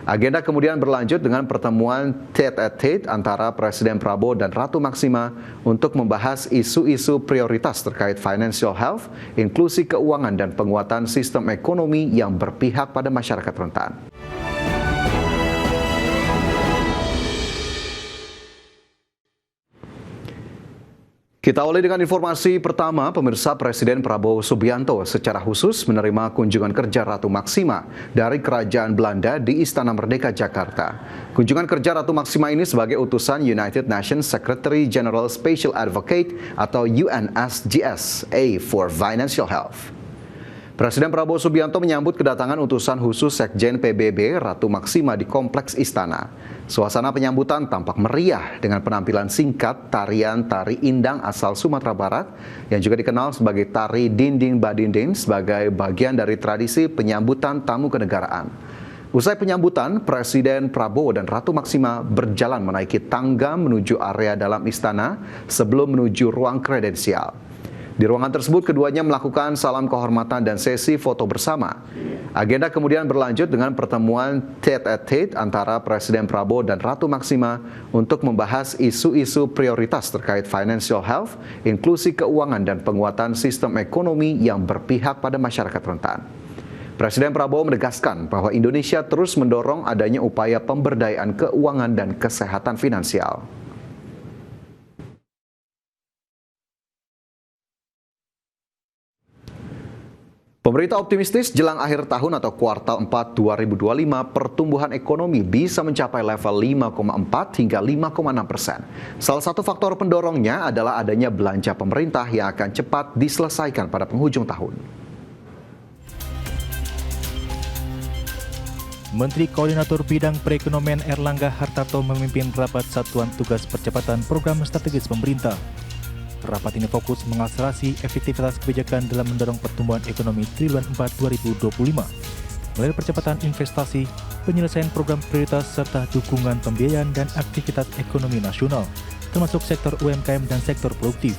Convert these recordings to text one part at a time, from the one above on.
Agenda kemudian berlanjut dengan pertemuan tete-a-tete antara Presiden Prabowo dan Ratu Maksima untuk membahas isu-isu prioritas terkait financial health, inklusi keuangan dan penguatan sistem ekonomi yang berpihak pada masyarakat rentan. Kita awali dengan informasi pertama, pemirsa. Presiden Prabowo Subianto secara khusus menerima kunjungan kerja Ratu Maksima dari Kerajaan Belanda di Istana Merdeka, Jakarta. Kunjungan kerja Ratu Maksima ini sebagai utusan United Nations Secretary General Special Advocate atau UNSGS-A for Financial Health. Presiden Prabowo Subianto menyambut kedatangan utusan khusus Sekjen PBB Ratu Maksima di Kompleks Istana. Suasana penyambutan tampak meriah dengan penampilan singkat tarian tari indang asal Sumatera Barat yang juga dikenal sebagai tari dinding badinding sebagai bagian dari tradisi penyambutan tamu kenegaraan. Usai penyambutan, Presiden Prabowo dan Ratu Maksima berjalan menaiki tangga menuju area dalam istana sebelum menuju ruang kredensial. Di ruangan tersebut, keduanya melakukan salam kehormatan dan sesi foto bersama. Agenda kemudian berlanjut dengan pertemuan tete-a-tete antara Presiden Prabowo dan Ratu Maksima untuk membahas isu-isu prioritas terkait financial health, inklusi keuangan dan penguatan sistem ekonomi yang berpihak pada masyarakat rentan. Presiden Prabowo menegaskan bahwa Indonesia terus mendorong adanya upaya pemberdayaan keuangan dan kesehatan finansial. Pemerintah optimistis jelang akhir tahun atau kuartal 4 2025 pertumbuhan ekonomi bisa mencapai level 5,4 hingga 5,6%. Salah satu faktor pendorongnya adalah adanya belanja pemerintah yang akan cepat diselesaikan pada penghujung tahun. Menteri Koordinator Bidang Perekonomian Erlangga Hartarto memimpin rapat Satuan Tugas Percepatan Program Strategis Pemerintah. Rapat ini fokus mengakselerasi efektivitas kebijakan dalam mendorong pertumbuhan ekonomi Triwulan 4 2025 melalui percepatan investasi, penyelesaian program prioritas serta dukungan pembiayaan dan aktivitas ekonomi nasional, termasuk sektor UMKM dan sektor produktif.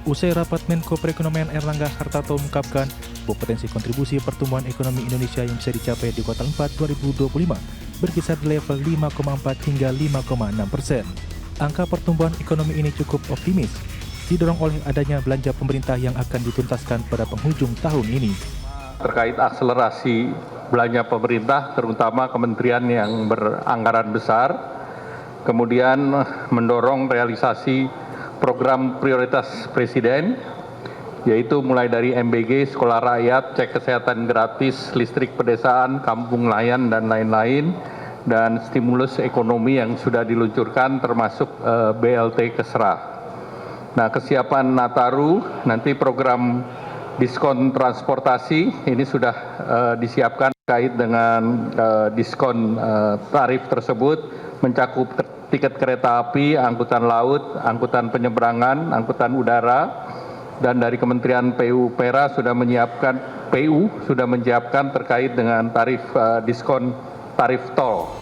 Usai rapat, Menko Perekonomian Erlangga Hartarto mengungkapkan bahwa potensi kontribusi pertumbuhan ekonomi Indonesia yang bisa dicapai di kuartal 4 2025 berkisar di level 5,4 hingga 5,6%. Angka pertumbuhan ekonomi ini cukup optimis, didorong oleh adanya belanja pemerintah yang akan dituntaskan pada penghujung tahun ini. Terkait akselerasi belanja pemerintah, terutama kementerian yang beranggaran besar, kemudian mendorong realisasi program prioritas Presiden, yaitu mulai dari MBG, Sekolah Rakyat, Cek Kesehatan Gratis, Listrik Pedesaan, Kampung Layan, dan lain-lain, dan stimulus ekonomi yang sudah diluncurkan termasuk BLT Kesra. Nah, kesiapan Nataru, nanti program diskon transportasi ini sudah disiapkan terkait dengan diskon tarif tersebut mencakup tiket kereta api, angkutan laut, angkutan penyeberangan, angkutan udara, dan dari Kementerian PU-PERA sudah menyiapkan terkait dengan tarif diskon tarif tol.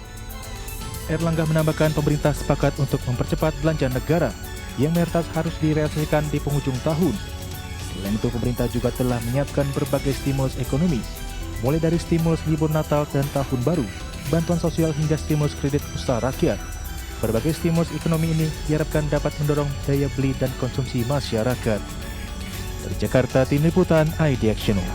Erlangga menambahkan pemerintah sepakat untuk mempercepat belanja negara yang mayoritas harus direalisasikan di penghujung tahun. Selain itu, pemerintah juga telah menyiapkan berbagai stimulus ekonomi, mulai dari stimulus libur Natal dan Tahun Baru, bantuan sosial hingga stimulus kredit usaha rakyat. Berbagai stimulus ekonomi ini diharapkan dapat mendorong daya beli dan konsumsi masyarakat. Dari Jakarta, Tim Liputan IDX Channel.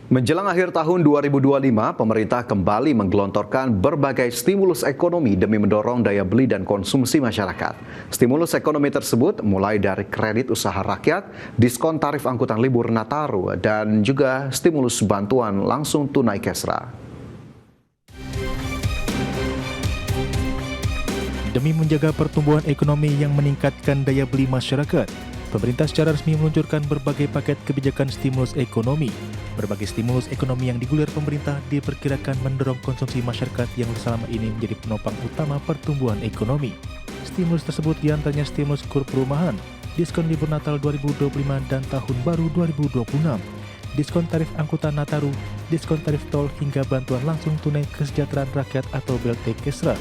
Menjelang akhir tahun 2025, pemerintah kembali menggelontorkan berbagai stimulus ekonomi demi mendorong daya beli dan konsumsi masyarakat. Stimulus ekonomi tersebut mulai dari kredit usaha rakyat, diskon tarif angkutan libur Nataru, dan juga stimulus bantuan langsung tunai Kesra. Demi menjaga pertumbuhan ekonomi yang meningkatkan daya beli masyarakat, pemerintah secara resmi meluncurkan berbagai paket kebijakan stimulus ekonomi. Berbagai stimulus ekonomi yang digulir pemerintah diperkirakan mendorong konsumsi masyarakat yang selama ini menjadi penopang utama pertumbuhan ekonomi. Stimulus tersebut diantaranya stimulus kur perumahan, diskon libur Natal 2025 dan Tahun Baru 2026, diskon tarif angkutan Nataru, diskon tarif tol hingga bantuan langsung tunai kesejahteraan rakyat atau BLT Kesra.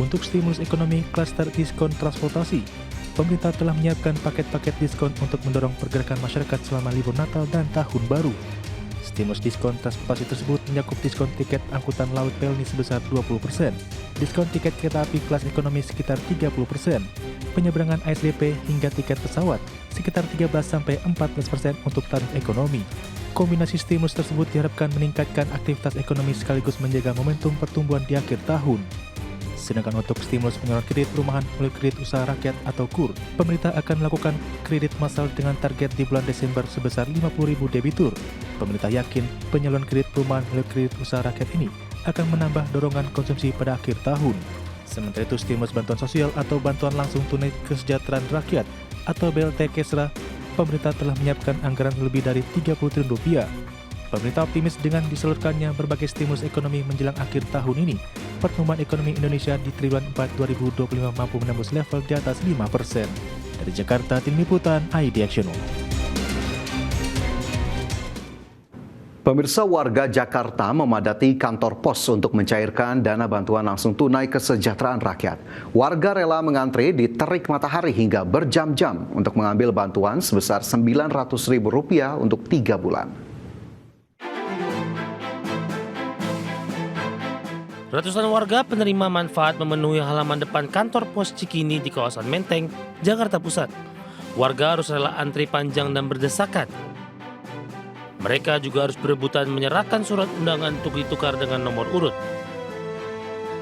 Untuk stimulus ekonomi klaster diskon transportasi, pemerintah telah menyiapkan paket-paket diskon untuk mendorong pergerakan masyarakat selama libur Natal dan Tahun Baru. Stimulus diskon transportasi tersebut mencakup diskon tiket angkutan laut Pelni sebesar 20%, diskon tiket kereta api kelas ekonomi sekitar 30%, penyeberangan ASDP hingga tiket pesawat sekitar 13-14% untuk tarif ekonomi. Kombinasi stimulus tersebut diharapkan meningkatkan aktivitas ekonomi sekaligus menjaga momentum pertumbuhan di akhir tahun. Sedangkan untuk stimulus penyaluran kredit perumahan melalui kredit usaha rakyat atau KUR, pemerintah akan melakukan kredit massal dengan target di bulan Desember sebesar 50.000 debitur. Pemerintah yakin penyaluran kredit perumahan melalui kredit usaha rakyat ini akan menambah dorongan konsumsi pada akhir tahun. Sementara itu, stimulus bantuan sosial atau bantuan langsung tunai kesejahteraan rakyat atau BLT Kesra, pemerintah telah menyiapkan anggaran lebih dari 30 triliun rupiah. Pemerintah optimis dengan disalurkannya berbagai stimulus ekonomi menjelang akhir tahun ini, pertumbuhan ekonomi Indonesia di triwulan 4 2025 mampu menembus level di atas 5%. Dari Jakarta, Tim Liputan IDXNO. Pemirsa, warga Jakarta memadati kantor pos untuk mencairkan dana bantuan langsung tunai kesejahteraan rakyat. Warga rela mengantre di terik matahari hingga berjam-jam untuk mengambil bantuan sebesar Rp900.000 untuk 3 bulan. Ratusan warga penerima manfaat memenuhi halaman depan kantor pos Cikini di kawasan Menteng, Jakarta Pusat. Warga harus rela antri panjang dan berdesakan. Mereka juga harus berebutan menyerahkan surat undangan untuk ditukar dengan nomor urut.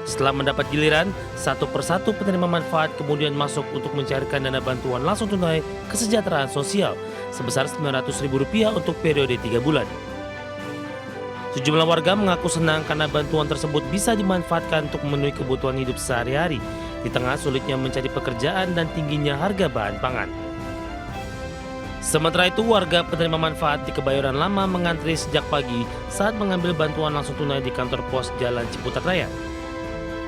Setelah mendapat giliran, satu persatu penerima manfaat kemudian masuk untuk mencairkan dana bantuan langsung tunai kesejahteraan sosial sebesar Rp900.000 untuk periode 3 bulan. Sejumlah warga mengaku senang karena bantuan tersebut bisa dimanfaatkan untuk memenuhi kebutuhan hidup sehari-hari di tengah sulitnya mencari pekerjaan dan tingginya harga bahan pangan. Sementara itu, warga penerima manfaat di Kebayoran Lama mengantri sejak pagi saat mengambil bantuan langsung tunai di kantor pos Jalan Ciputat Raya.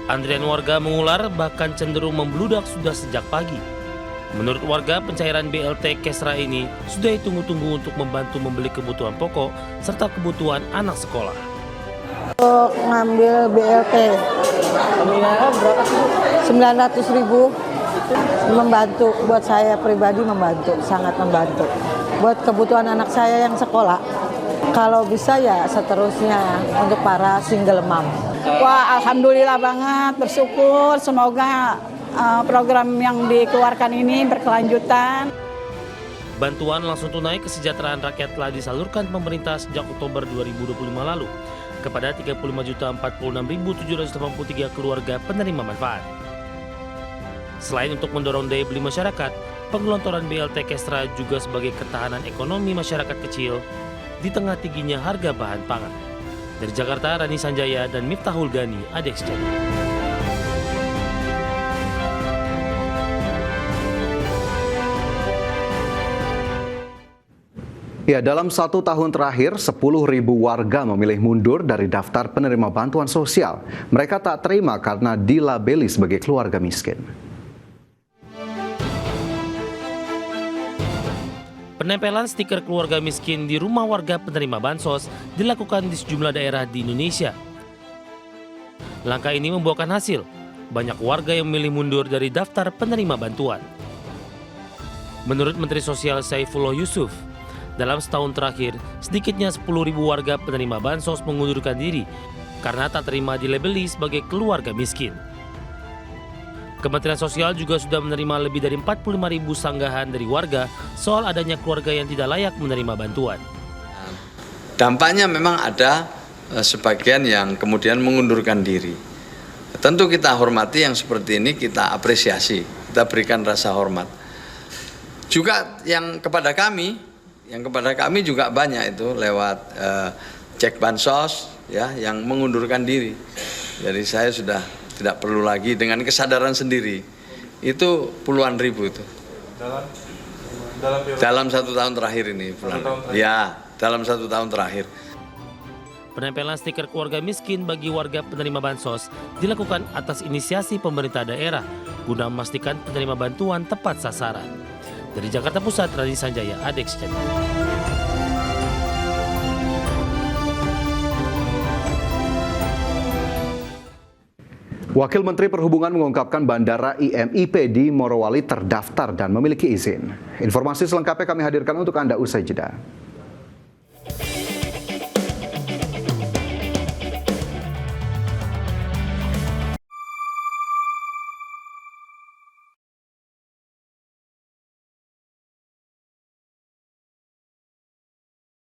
Antrian warga mengular bahkan cenderung membludak sudah sejak pagi. Menurut warga, pencairan BLT Kesra ini sudah ditunggu-tunggu untuk membantu membeli kebutuhan pokok serta kebutuhan anak sekolah. Untuk ngambil BLT, berapa sih? 900.000, membantu buat saya pribadi, membantu, sangat membantu. Buat kebutuhan anak saya yang sekolah, kalau bisa ya seterusnya untuk para single mom. Wah, alhamdulillah banget, bersyukur, semoga program yang dikeluarkan ini berkelanjutan. Bantuan langsung tunai kesejahteraan rakyat telah disalurkan pemerintah sejak Oktober 2025 lalu kepada 35.046.783 keluarga penerima manfaat. Selain untuk mendorong daya beli masyarakat, penggelontoran BLT Kesra juga sebagai ketahanan ekonomi masyarakat kecil di tengah tingginya harga bahan pangan. Dari Jakarta, Rani Sanjaya dan Miftahul Gani, IDXNO. Ya, dalam 1 tahun terakhir, 10.000 warga memilih mundur dari daftar penerima bantuan sosial. Mereka tak terima karena dilabeli sebagai keluarga miskin. Penempelan stiker keluarga miskin di rumah warga penerima bansos dilakukan di sejumlah daerah di Indonesia. Langkah ini membuahkan hasil. Banyak warga yang memilih mundur dari daftar penerima bantuan. Menurut Menteri Sosial Saifullah Yusuf, dalam setahun terakhir, sedikitnya 10.000 warga penerima bansos mengundurkan diri karena tak terima dilabeli sebagai keluarga miskin. Kementerian Sosial juga sudah menerima lebih dari 45.000 sanggahan dari warga soal adanya keluarga yang tidak layak menerima bantuan. Dampaknya memang ada sebagian yang kemudian mengundurkan diri. Tentu kita hormati yang seperti ini, kita apresiasi, kita berikan rasa hormat. Juga yang kepada kami juga banyak itu lewat cek bansos ya yang mengundurkan diri. Jadi saya sudah tidak perlu lagi dengan kesadaran sendiri. Itu puluhan ribu itu. Dalam 1 tahun terakhir ini. Ya, dalam 1 tahun terakhir. Penempelan stiker keluarga miskin bagi warga penerima bansos dilakukan atas inisiasi pemerintah daerah guna memastikan penerima bantuan tepat sasaran. Dari Jakarta Pusat, Rani Sanjaya, IDXNO. Wakil Menteri Perhubungan mengungkapkan Bandara IMIP di Morowali terdaftar dan memiliki izin. Informasi selengkapnya kami hadirkan untuk Anda usai jeda.